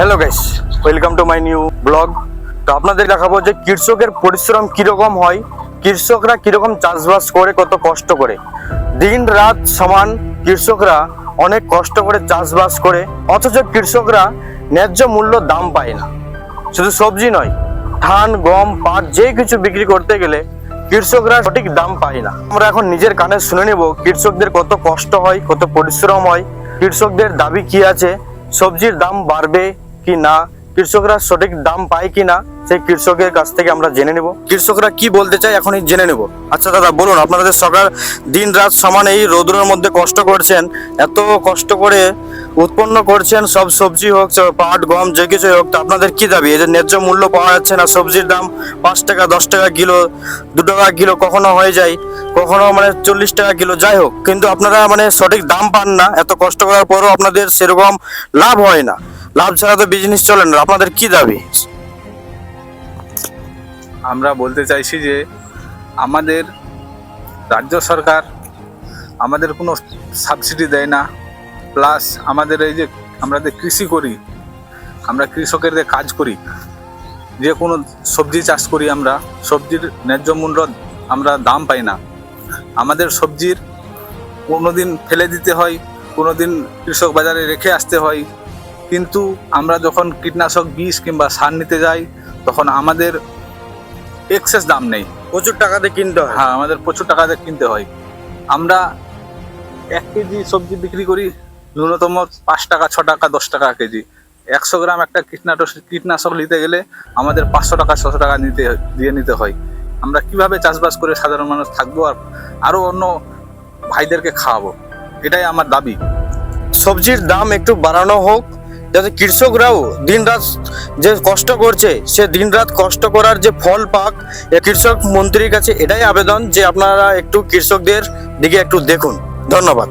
Hello guys, welcome to my new blog. তো আপনাদের দেখাবো যে কৃষকের পরিশ্রম কিরকম হয়, কৃষকরা কিরকম চাষবাস করে, কত কষ্ট করে। দিন রাত সমান কৃষকরা অনেক কষ্ট করে চাষবাস করে, অথচ কৃষকরা ন্যায্য মূল্য দাম পায় না। শুধু সবজি নয়, ধান, গম, পাট যে কিছু বিক্রি করতে গেলে কৃষকরা সঠিক দাম পায় না। আমরা এখন নিজের কানে শুনে নেব কৃষকদের কত কষ্ট হয়, কত পরিশ্রম হয়, কৃষকদের দাবি কি আছে, সবজির দাম বাড়বে কি না, কৃষকরা সঠিক দাম পায় কি না, সেই কৃষকের কাছ থেকে আমরা জেনে নেব। কৃষকরা কি বলতে চায় এখনই জেনে নেব। আচ্ছা দাদা বলুন, আপনাদের সরকার দিন রাত সমান এই রোদ্রের মধ্যে কষ্ট করছেন, এত কষ্ট করে উৎপন্ন করছেন, সব সবজি হোক, পাট, গম যে কিছু হোক, তো আপনাদের কি দাবি? এই যে ন্যায্য মূল্য পাওয়া যাচ্ছে না, সবজির দাম 5 টাকা, 10 টাকা কিলো, 2 টাকা কিলো কখনো হয়ে যায়, কখনো 40 টাকা কিলো, যাই হোক, কিন্তু আপনারা সঠিক দাম পান না। এত কষ্ট করার পরও আপনাদের সেরকম লাভ হয় না। লাভ ছাড়া তো বিজনেস চলে না। আপনাদের কি দাবি? আমরা বলতে চাইছি যে আমাদের রাজ্য সরকার আমাদের কোনো সাবসিডি দেয় না, প্লাস আমাদের এই যে আমরা যে কৃষি করি, আমরা কৃষকের যে কাজ করি, যে কোনো সবজি চাষ করি, আমরা সবজির ন্যায্য মূল্য আমরা দাম পাই না। আমাদের সবজির কোনো দিন ফেলে দিতে হয়, কোনো দিন কৃষক বাজারে রেখে আসতে হয়, কিন্তু আমরা যখন কীটনাশক বিষ কিংবা সার নিতে যাই তখন আমাদের এক্সেস দাম নেই, প্রচুর টাকাতে কিনতে হয়। হ্যাঁ, আমাদের প্রচুর টাকাতে কিনতে হয়। আমরা 1 কেজি সবজি বিক্রি করি ন্যূনতম 5 টাকা, 6 টাকা, 10 টাকা কেজি। 100 গ্রাম একটা কীটনাশক নিতে গেলে আমাদের 500 টাকা, 600 টাকা নিতে হয়। আমরা কিভাবে চাষবাস করে সাধারণ মানুষ থাকবো আর আরও অন্য ভাইদেরকে খাওয়াবো? এটাই আমার দাবি। সবজির দাম একটু বাড়ানো হোক, যাতে কৃষকরাও দিন রাত যে কষ্ট করছে সে দিন রাত কষ্ট করার যে ফল পাক। কৃষক মন্ত্রীর কাছে এটাই আবেদন যে আপনারা একটু কৃষকদের দিকে একটু দেখুন। ধন্যবাদ।